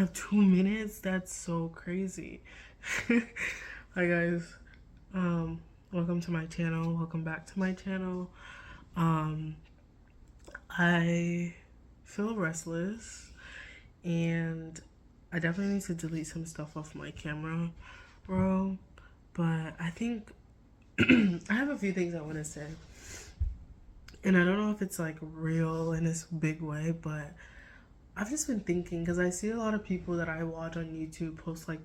have 2 minutes? That's so crazy. Hi guys. Welcome to my channel. Welcome back to my channel. Um, I feel restless and I definitely need to delete some stuff off my camera roll. But I think I have a few things I want to say. And I don't know if it's like real in this big way, but I've just been thinking because I see a lot of people that I watch on YouTube post like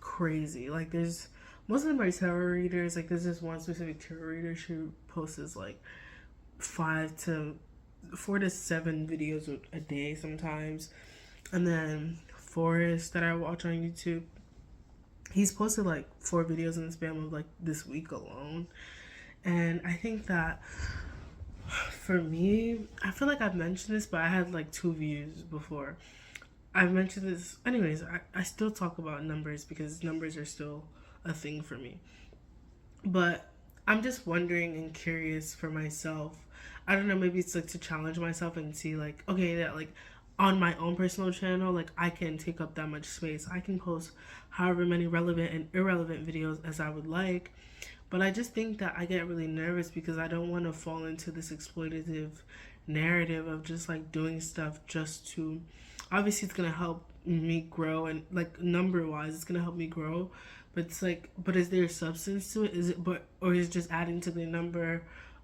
crazy. Like there's most of them are tarot readers. Like there's this one specific tarot reader who posts like 4 to 7 videos a day sometimes. And then Forrest that I watch on YouTube, he's posted like 4 videos in the span of like this week alone. And I think that for me, I feel like I've mentioned this, but I had like 2 views before. I've mentioned this. Anyways, I still talk about numbers because numbers are still a thing for me. But I'm just wondering and curious for myself. I don't know, maybe it's like to challenge myself and see like, okay, that like on my own personal channel, like I can take up that much space. I can post however many relevant and irrelevant videos as I would like. But I just think that I get really nervous because I don't want to fall into this exploitative narrative of just like doing stuff just to, obviously it's going to help me grow and like number wise it's going to help me grow, but it's like, but is there substance to it? Is it, but, or is it just adding to the number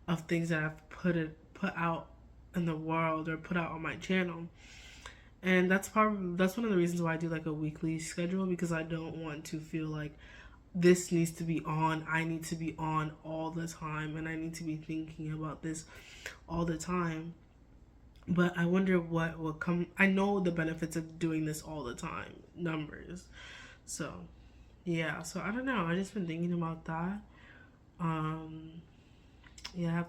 of things that I've put out in the world or put out on my channel? And that's one of the reasons why I do like a weekly schedule, because I don't want to feel like this needs to be on, I need to be on all the time, and I need to be thinking about this all the time. But I wonder what will come. I know the benefits of doing this all the time, numbers. So yeah, so I don't know, I just been thinking about that. um yeah, I have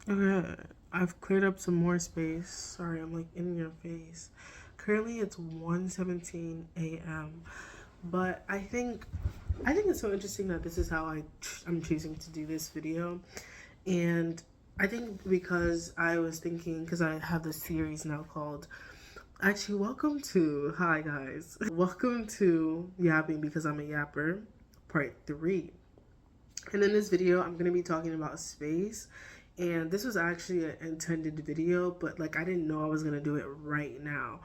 okay, I've cleared up some more space. Sorry, I'm like in your face. Currently it's 1:17 a.m. But I think it's so interesting that this is how I'm choosing to do this video. And I think because I was thinking, because I have this series now called, actually, hi guys, welcome to Yapping Because I'm a Yapper, part 3. And in this video, I'm going to be talking about space. And this was actually an intended video, but like I didn't know I was going to do it right now.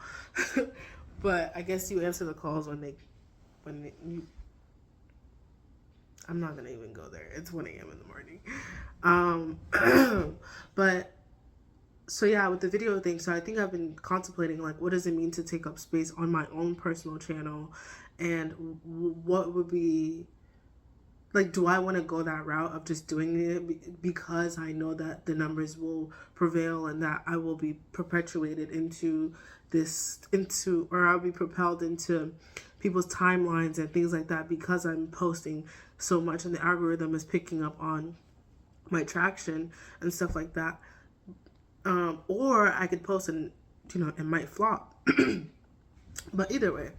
But I guess you answer the calls when you, I'm not gonna even go there. It's 1 a.m. in the morning. But so yeah, with the video thing, so I think I've been contemplating like, what does it mean to take up space on my own personal channel, and what would be like, do I want to go that route of just doing it because I know that the numbers will prevail and that I will be perpetuated or I'll be propelled into people's timelines and things like that because I'm posting so much and the algorithm is picking up on my traction and stuff like that. Or I could post and, it might flop. But either way,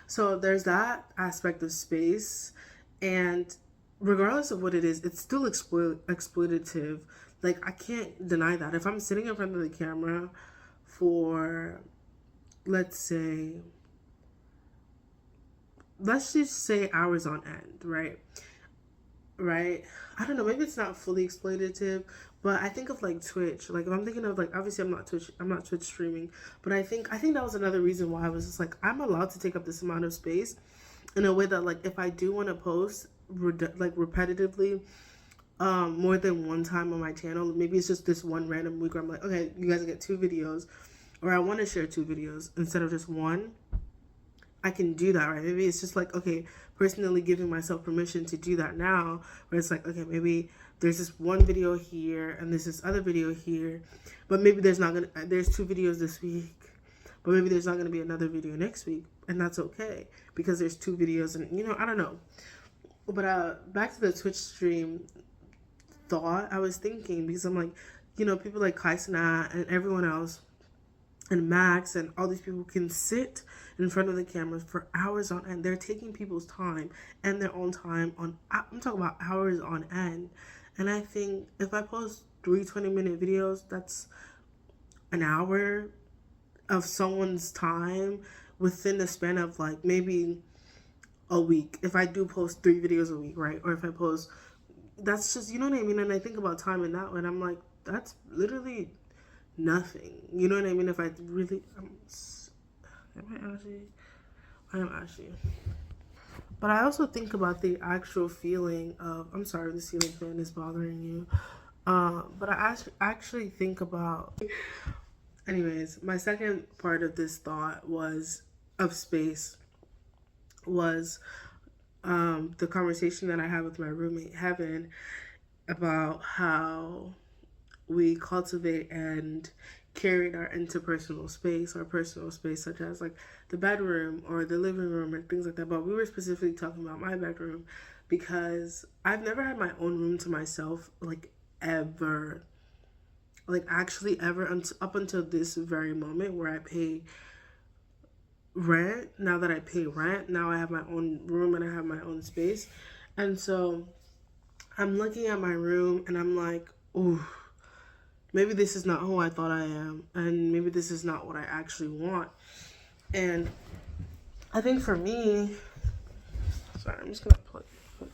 so there's that aspect of space. And regardless of what it is, it's still exploitative. Like, I can't deny that. If I'm sitting in front of the camera for, let's just say hours on end, right? I don't know, maybe it's not fully exploitative, but I think of like Twitch. Like if I'm thinking of like, obviously I'm not Twitch streaming, but I think that was another reason why I was just like, I'm allowed to take up this amount of space in a way that like if I do want to post like repetitively more than one time on my channel, maybe it's just this one random week where I'm like, okay, you guys get 2 videos, or I want to share 2 videos instead of just one. I can do that, right? Maybe it's just like, okay, personally giving myself permission to do that now, where it's like, okay, maybe there's this one video here and there's this other video here, but maybe there's 2 videos this week, but maybe there's not gonna be another video next week, and that's okay because there's 2 videos, and I don't know. But back to the Twitch stream thought, I was thinking, because I'm like, people like Kaisana and everyone else and Max and all these people can sit in front of the cameras for hours on end. They're taking people's time and their own time on, I'm talking about hours on end. And I think if I post 3 20-minute videos, that's an hour of someone's time within the span of like maybe a week. If I do post 3 videos a week, right? Or if I post, that's just, you know what I mean? And I think about time in that way, and I'm like, that's literally nothing. You know what I mean? If I really, I am actually. But I also think about the actual feeling of, I'm sorry, the ceiling fan is bothering you. But I actually think about, anyways, my second part of this thought was of space was the conversation that I had with my roommate Heaven about how we cultivate and curate our interpersonal space, our personal space, such as like the bedroom or the living room and things like that. But we were specifically talking about my bedroom because I've never had my own room to myself, like ever. Like actually ever up until this very moment where I pay rent. Now that I pay rent, now I have my own room and I have my own space. And so I'm looking at my room and I'm like, ooh, maybe this is not who I thought I am, and maybe this is not what I actually want. And I think for me, sorry, I'm just gonna put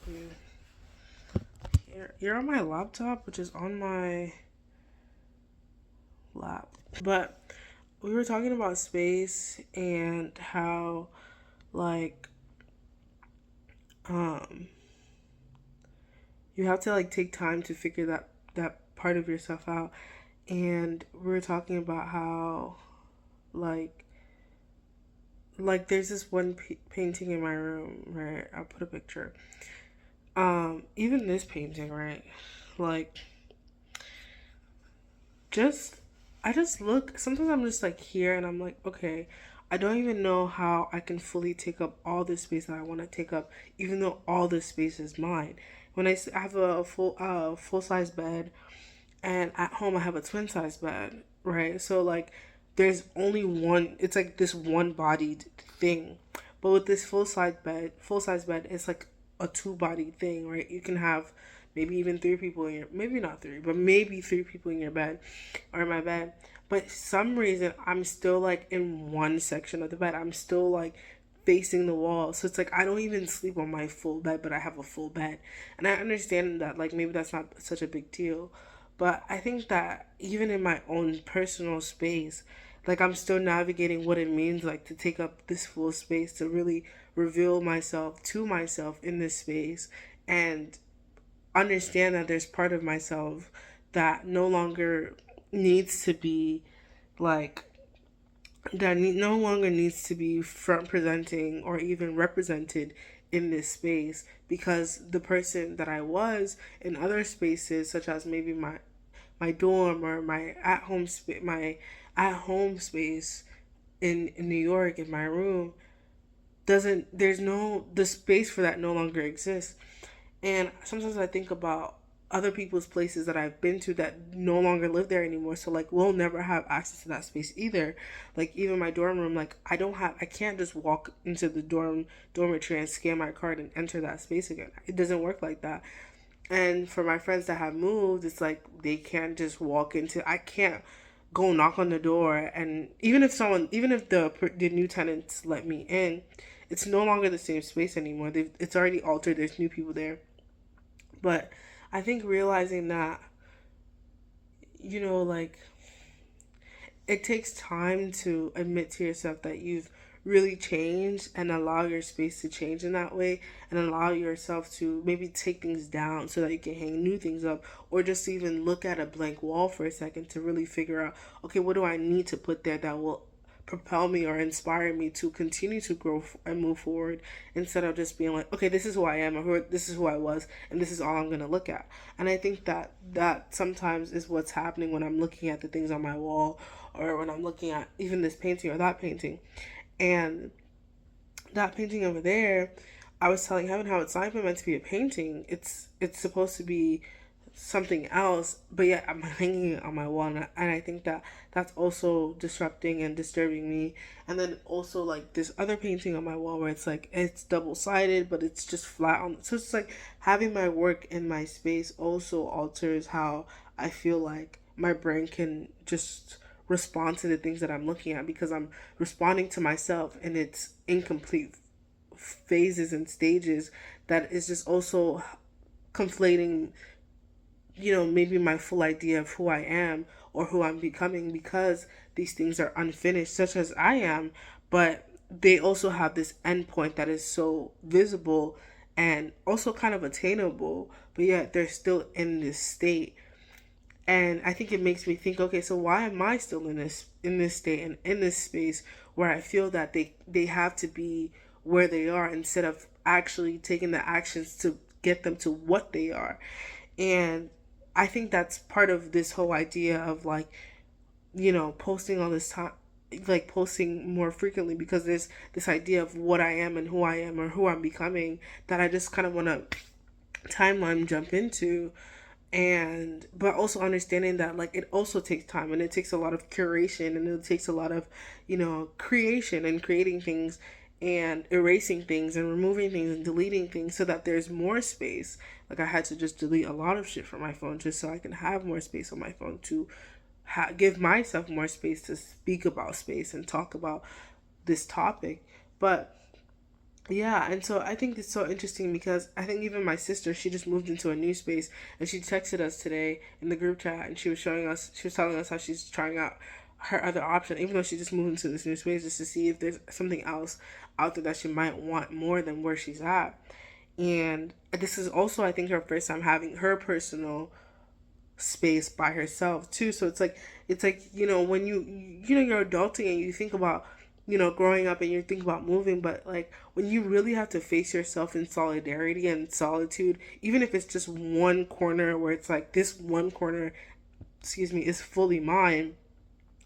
you here. You're on my laptop, which is on my lap. But we were talking about space and how, like, you have to like take time to figure that part of yourself out. And we were talking about how, like there's this one painting in my room, right? I'll put a picture. Even this painting, right? Like, I just look, sometimes I'm just like here and I'm like, okay, I don't even know how I can fully take up all this space that I want to take up, even though all this space is mine. When I have a full size bed, and at home I have a twin size bed, right? So like there's only one, it's like this one bodied thing. But with this full size bed, it's like a two bodied thing, right? You can have maybe even three people in your, maybe not three, but maybe three people in your bed or in my bed. But some reason I'm still like in one section of the bed. I'm still like facing the wall. So it's like I don't even sleep on my full bed, but I have a full bed. And I understand that like maybe that's not such a big deal. But I think that even in my own personal space, like I'm still navigating what it means like to take up this full space, to really reveal myself to myself in this space, and understand that there's part of myself that no longer needs to be like no longer needs to be front presenting or even represented in this space, because the person that I was in other spaces, such as maybe my dorm or my at home space in New York in my room, doesn't there's no the space for that no longer exists. And sometimes I think about other people's places that I've been to that no longer live there anymore. So like we'll never have access to that space either. Like even my dorm room, like I can't just walk into the dormitory and scan my card and enter that space again. It doesn't work like that. And for my friends that have moved, it's like they can't just walk into, I can't go knock on the door, and even if the new tenants let me in, it's no longer the same space anymore. It's already altered. There's new people there. But I think realizing that, like, it takes time to admit to yourself that you've really changed, and allow your space to change in that way, and allow yourself to maybe take things down so that you can hang new things up, or just even look at a blank wall for a second to really figure out, okay, what do I need to put there that will propel me or inspire me to continue to grow and move forward, instead of just being like, okay, this is who I am, or this is who I was, and this is all I'm going to look at. And I think that sometimes is what's happening when I'm looking at the things on my wall, or when I'm looking at even this painting or that painting. And that painting over there, I was telling Heaven how it's not even meant to be a painting. It's supposed to be something else, but yet I'm hanging it on my wall, and I think that that's also disrupting and disturbing me. And then also like this other painting on my wall where it's like it's double-sided, but it's just flat on. So it's like having my work in my space also alters how I feel like my brain can just respond to the things that I'm looking at, because I'm responding to myself in its incomplete phases and stages, that is just also conflating, maybe my full idea of who I am or who I'm becoming, because these things are unfinished, such as I am, but they also have this endpoint that is so visible and also kind of attainable, but yet they're still in this state. And I think it makes me think, okay, so why am I still in this state and in this space where I feel that they have to be where they are, instead of actually taking the actions to get them to what they are. And I think that's part of this whole idea of, like, posting all this time, like posting more frequently, because there's this idea of what I am and who I am, or who I'm becoming, that I just kind of want to timeline jump into. And but also understanding that, like, it also takes time, and it takes a lot of curation, and it takes a lot of creation and creating things, and erasing things and removing things and deleting things, so that there's more space. Like, I had to just delete a lot of shit from my phone just so I can have more space on my phone to give myself more space to speak about space and talk about this topic. But yeah, and so I think it's so interesting, because I think even my sister, she just moved into a new space, and she texted us today in the group chat, and she was telling us how she's trying out her other option, even though she just moved into this new space, just to see if there's something else out there that she might want more than where she's at. And this is also, I think, her first time having her personal space by herself too. So it's like when you're adulting and you think about growing up, and you think about moving, but like when you really have to face yourself in solidarity and solitude, even if it's just one corner, where it's like this one corner, excuse me, is fully mine,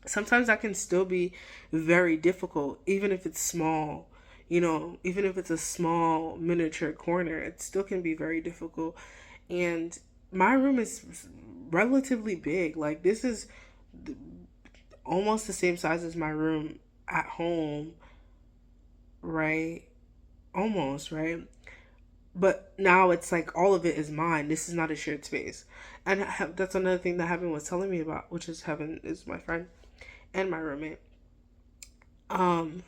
sometimes that can still be very difficult, even if it's small. Even if it's a small miniature corner, it still can be very difficult. And my room is relatively big. Like, this is almost the same size as my room at home, right? Almost, right? But now it's like all of it is mine. This is not a shared space. And that's another thing that Heaven was telling me about, which is, Heaven is my friend and my roommate. Um,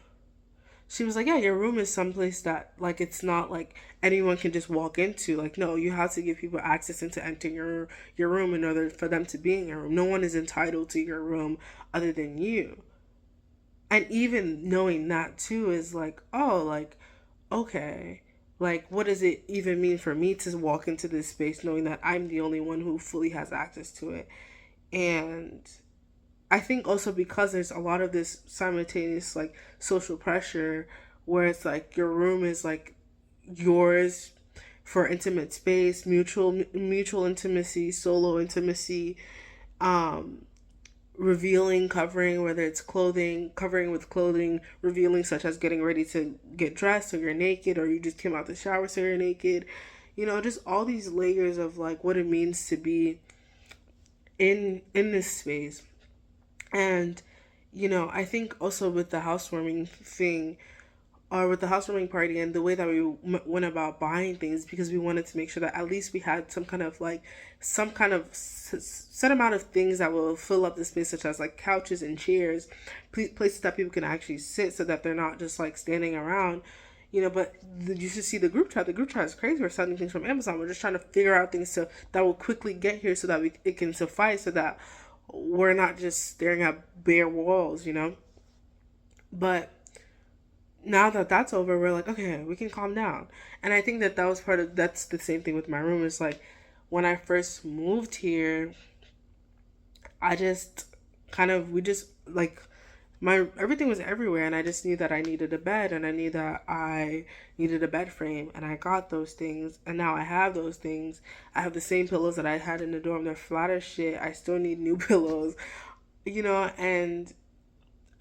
she was like, yeah, your room is someplace that, like, it's not like anyone can just walk into. Like, no, you have to give people access into entering your room in order for them to be in your room. No one is entitled to your room other than you. And even knowing that too is like, oh, like, okay, like, what does it even mean for me to walk into this space knowing that I'm the only one who fully has access to it? And I think also because there's a lot of this simultaneous, like, social pressure, where it's like your room is like yours for intimate space, mutual intimacy, solo intimacy, um revealing, covering, whether it's clothing, covering with clothing, revealing, such as getting ready to get dressed so you're naked, or you just came out the shower so you're naked. Just all these layers of, like, what it means to be in this space. And I think also with the housewarming thing, or with the housewarming party, and the way that we went about buying things, because we wanted to make sure that at least we had some kind of set amount of things that will fill up the space, such as like couches and chairs, places that people can actually sit, so that they're not just like standing around. But you should see the group chat. The group chat is crazy. We're selling things from Amazon. We're just trying to figure out things that will quickly get here, so that it can suffice, so that we're not just staring at bare walls. But now that that's over, we're like, okay, we can calm down. And I think that was that's the same thing with my room. It's like, when I first moved here, I just we just, like, my everything was everywhere, and I just knew that I needed a bed, and I knew that I needed a bed frame, and I got those things, and now I have those things. I have the same pillows that I had in the dorm. They're flat as shit. I still need new pillows, and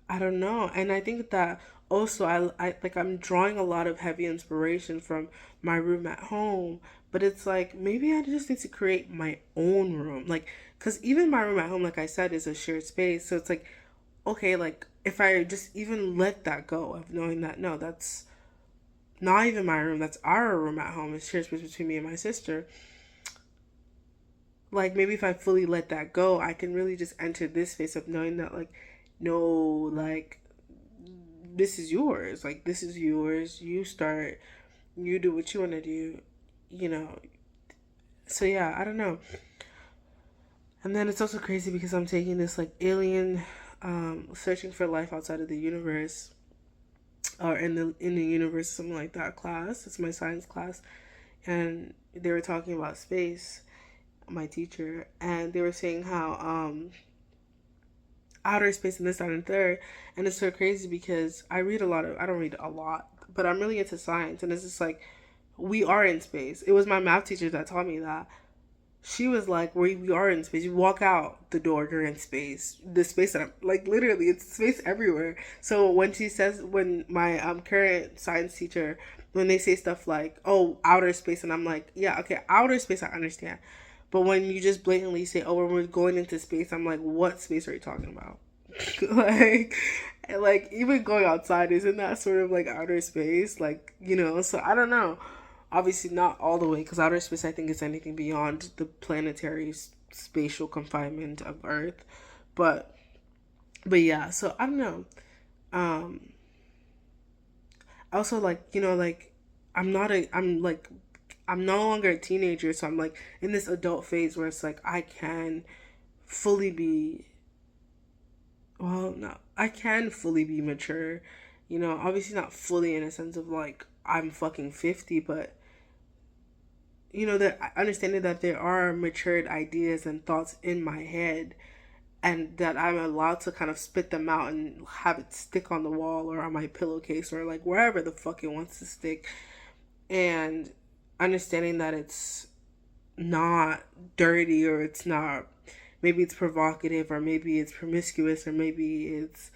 I don't know. And I think that also, I'm drawing a lot of heavy inspiration from my room at home, but it's like, maybe I just need to create my own room. Like, cuz even my room at home, like I said, is a shared space. So it's like, okay, like, if I just even let that go of knowing that, no, that's not even my room, that's our room at home, it's shared space between me and my sister. like maybe if I fully let that go, I can really just enter this space of knowing that like, no, like this is yours. Like this is yours. You start. You do what you want to do. You know. So yeah, I don't know. And then it's also crazy because I'm taking this like alien, searching for life outside of the universe, or in the universe, something like that class. It's my science class, and they were talking about space. My teacher, and they were saying how outer space and this, that, and third. And it's so crazy because I don't read a lot, but I'm really into science. And it's just like, we are in space. It was my math teacher that taught me that. She was like, we are in space. You walk out the door, you're in space. The space that I'm like, literally, it's space everywhere. So when my current science teacher, when they say stuff like, oh, outer space, and I'm like, yeah, okay, outer space, I understand. But when you just blatantly say, oh, we're going into space, I'm like, what space are you talking about? like, like even going outside, isn't that sort of like outer space? Like, so I don't know. Obviously, not all the way, because outer space, I think, is anything beyond the planetary spatial confinement of Earth. But, yeah. So I don't know. Um, also, like, like I'm no longer a teenager, so I'm like in this adult phase where it's like I can fully be, well, no, I can fully be mature. Obviously not fully in a sense of like I'm fucking 50, but that understanding that there are matured ideas and thoughts in my head, and that I'm allowed to kind of spit them out and have it stick on the wall or on my pillowcase or like wherever the fuck it wants to stick. And understanding that it's not dirty, or it's not, maybe it's provocative, or maybe it's promiscuous, or maybe it's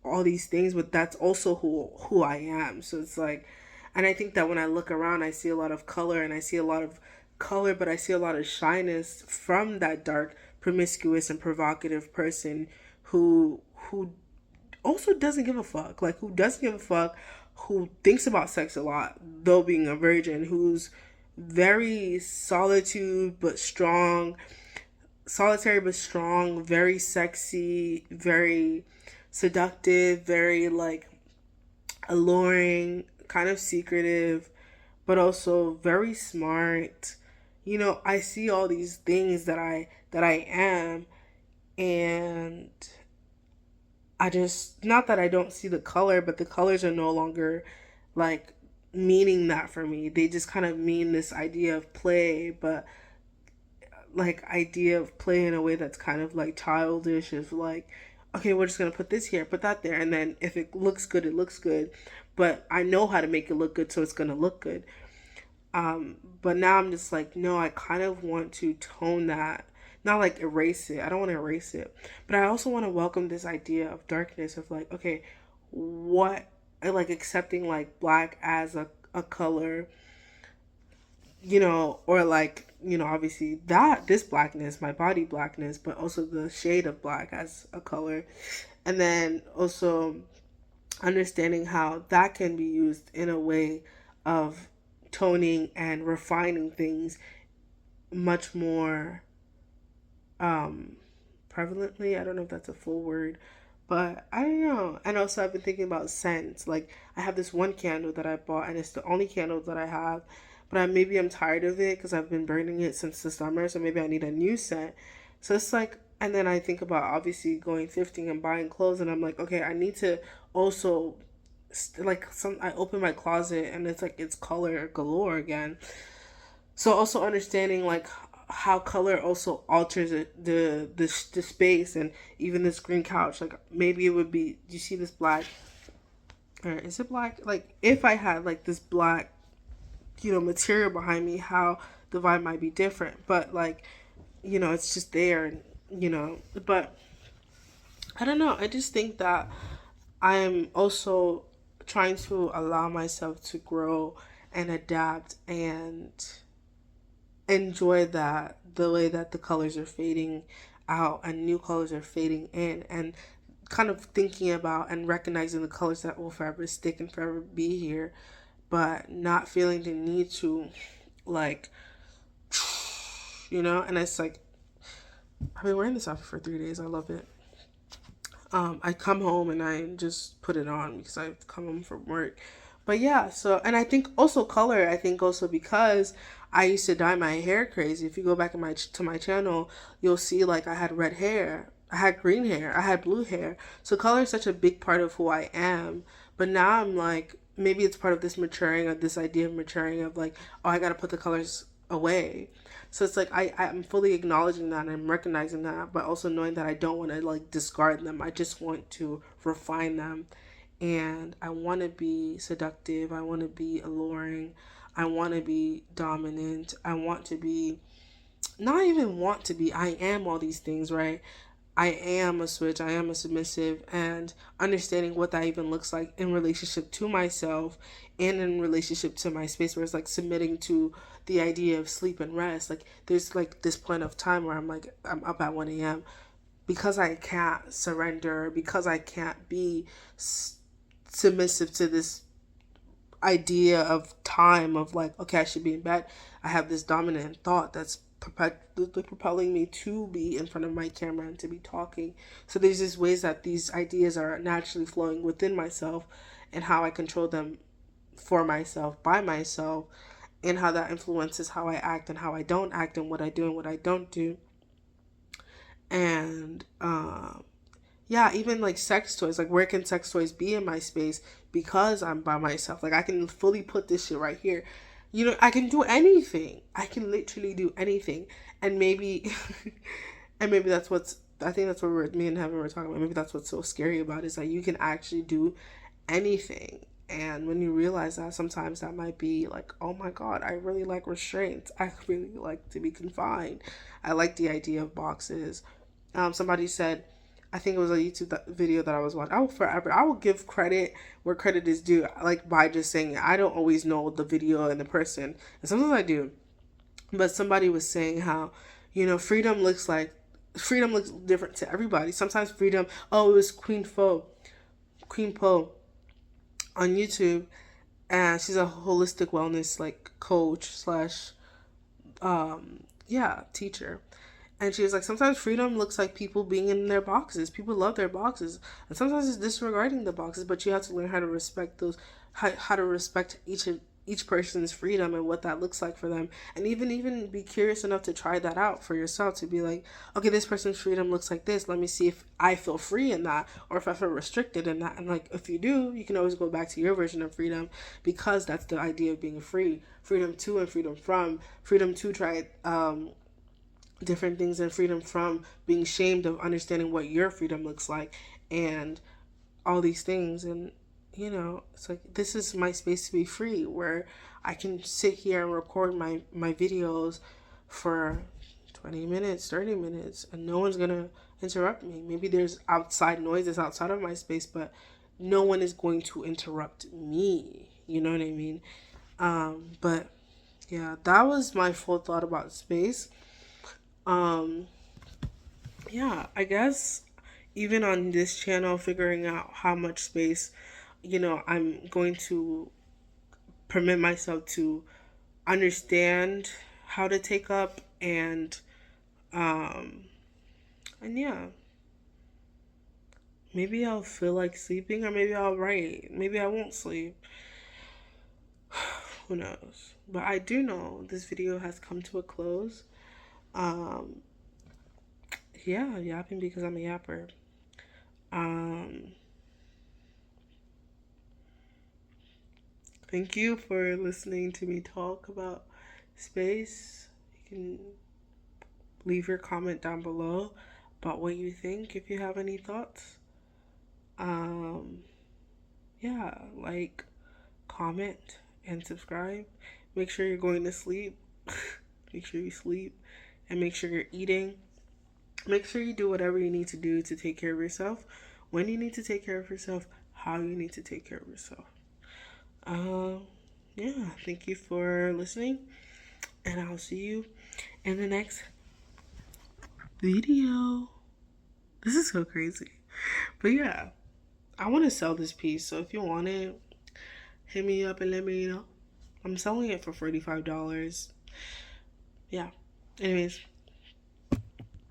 all these things, but that's also who I am. So it's like, and I think that when I look around, I see a lot of color, and I see a lot of color, but I see a lot of shyness from that dark, promiscuous, and provocative person who also doesn't give a fuck. Like, who doesn't give a fuck, who thinks about sex a lot, though being a virgin, who's very solitary but strong, very sexy, very seductive, very like alluring, kind of secretive, but also very smart. I see all these things that I am, and I just, not that I don't see the color, but the colors are no longer like meaning that for me. They just kind of mean this idea of play, but like idea of play in a way that's kind of like childish, of like, okay, we're just gonna put this here, put that there, and then if it looks good, it looks good. But I know how to make it look good, so it's gonna look good. But now I'm just like, no, I kind of want to tone that, not like erase it. I don't want to erase it, but I also want to welcome this idea of darkness, of like, okay, what, like accepting like black as a color, or like, obviously that this blackness, my body blackness, but also the shade of black as a color. And then also understanding how that can be used in a way of toning and refining things much more um prevalently. I don't know if that's a full word, but I don't know. And also I've been thinking about scents. Like, I have this one candle that I bought, and it's the only candle that I have, but maybe I'm tired of it because I've been burning it since the summer, so maybe I need a new scent. So it's like, and then I think about obviously going thrifting and buying clothes, and I'm like, okay, I need to also, like, I open my closet and it's like it's color galore again. So also understanding like how color also alters the space, and even this green couch, like maybe it would be, do you see this black, or is it black, like if I had like this black material behind me, how the vibe might be different. But like, it's just there, and but I don't know, I just think that I'm also trying to allow myself to grow and adapt and enjoy that, the way that the colors are fading out and new colors are fading in, and kind of thinking about and recognizing the colors that will forever stick and forever be here, but not feeling the need to like you know? And it's like, I've been wearing this outfit for 3 days. I love it. I come home and I just put it on because I come home from work. But yeah, so, and I think also color, I think also because I used to dye my hair crazy. If you go back in to my channel, you'll see like I had red hair, I had green hair, I had blue hair. So color is such a big part of who I am. But now I'm like, maybe it's part of this maturing, of this idea of maturing, of like, oh, I gotta put the colors away. So it's like I'm fully acknowledging that and I'm recognizing that, but also knowing that I don't want to like discard them. I just want to refine them. And I want to be seductive. I want to be alluring. I want to be dominant. I want to be, not even want to be, I am all these things, right? I am a switch, I am a submissive, and understanding what that even looks like in relationship to myself and in relationship to my space, where it's like submitting to the idea of sleep and rest. Like there's like this point of time where I'm like, I'm up at 1 a.m. because I can't surrender, because I can't be submissive to this idea of time of like, okay, I should be in bed. I have this dominant thought that's propelling me to be in front of my camera and to be talking. So there's these ways that these ideas are naturally flowing within myself, and how I control them for myself, by myself, and how that influences how I act and how I don't act, and what I do and what I don't do. And yeah, even like sex toys, like where can sex toys be in my space because I'm by myself? Like I can fully put this shit right here. You know, I can do anything. I can literally do anything. And maybe and maybe that's what's, I think that's what me and Heaven were talking about. Maybe that's what's so scary about it, is that you can actually do anything. And when you realize that, sometimes that might be like, oh my God, I really like restraints. I really like to be confined. I like the idea of boxes. Somebody said, I think it was a YouTube video that I was watching, I will give credit where credit is due, like by just saying it. I don't always know the video and the person, and sometimes I do. But somebody was saying how, you know, freedom looks different to everybody. Sometimes freedom, oh, it was Queen Po on YouTube, and she's a holistic wellness like coach slash teacher. And she was like, sometimes freedom looks like people being in their boxes. People love their boxes. And sometimes it's disregarding the boxes, but you have to learn how to respect those, how to respect each person's freedom and what that looks like for them. And even be curious enough to try that out for yourself, to be like, okay, this person's freedom looks like this. Let me see if I feel free in that, or if I feel restricted in that. And like, if you do, you can always go back to your version of freedom, because that's the idea of being free. Freedom to and freedom from. Freedom to try different things, and freedom from being shamed of understanding what your freedom looks like, and all these things. And you know, it's like, this is my space to be free, where I can sit here and record my videos for 20 minutes, 30 minutes, and no one's gonna interrupt me. Maybe there's outside noises outside of my space, but no one is going to interrupt me, you know what I mean? But yeah, that was my full thought about space. Yeah, I guess even on this channel, figuring out how much space, you know, I'm going to permit myself to understand how to take up, and yeah, maybe I'll feel like sleeping, or maybe I'll write, maybe I won't sleep. Who knows? But I do know this video has come to a close. Yeah, yapping because I'm a yapper. Thank you for listening to me talk about space. You can leave your comment down below about what you think, if you have any thoughts. Yeah, like, comment, and subscribe. Make sure you're going to sleep. Make sure you sleep, and make sure you're eating. Make sure you do whatever you need to do to take care of yourself, when you need to take care of yourself, how you need to take care of yourself. Yeah, thank you for listening, and I'll see you in the next video. This is so crazy. But yeah, I want to sell this piece, so if you want it, hit me up and let me know. I'm selling it for $45. Yeah. Anyways.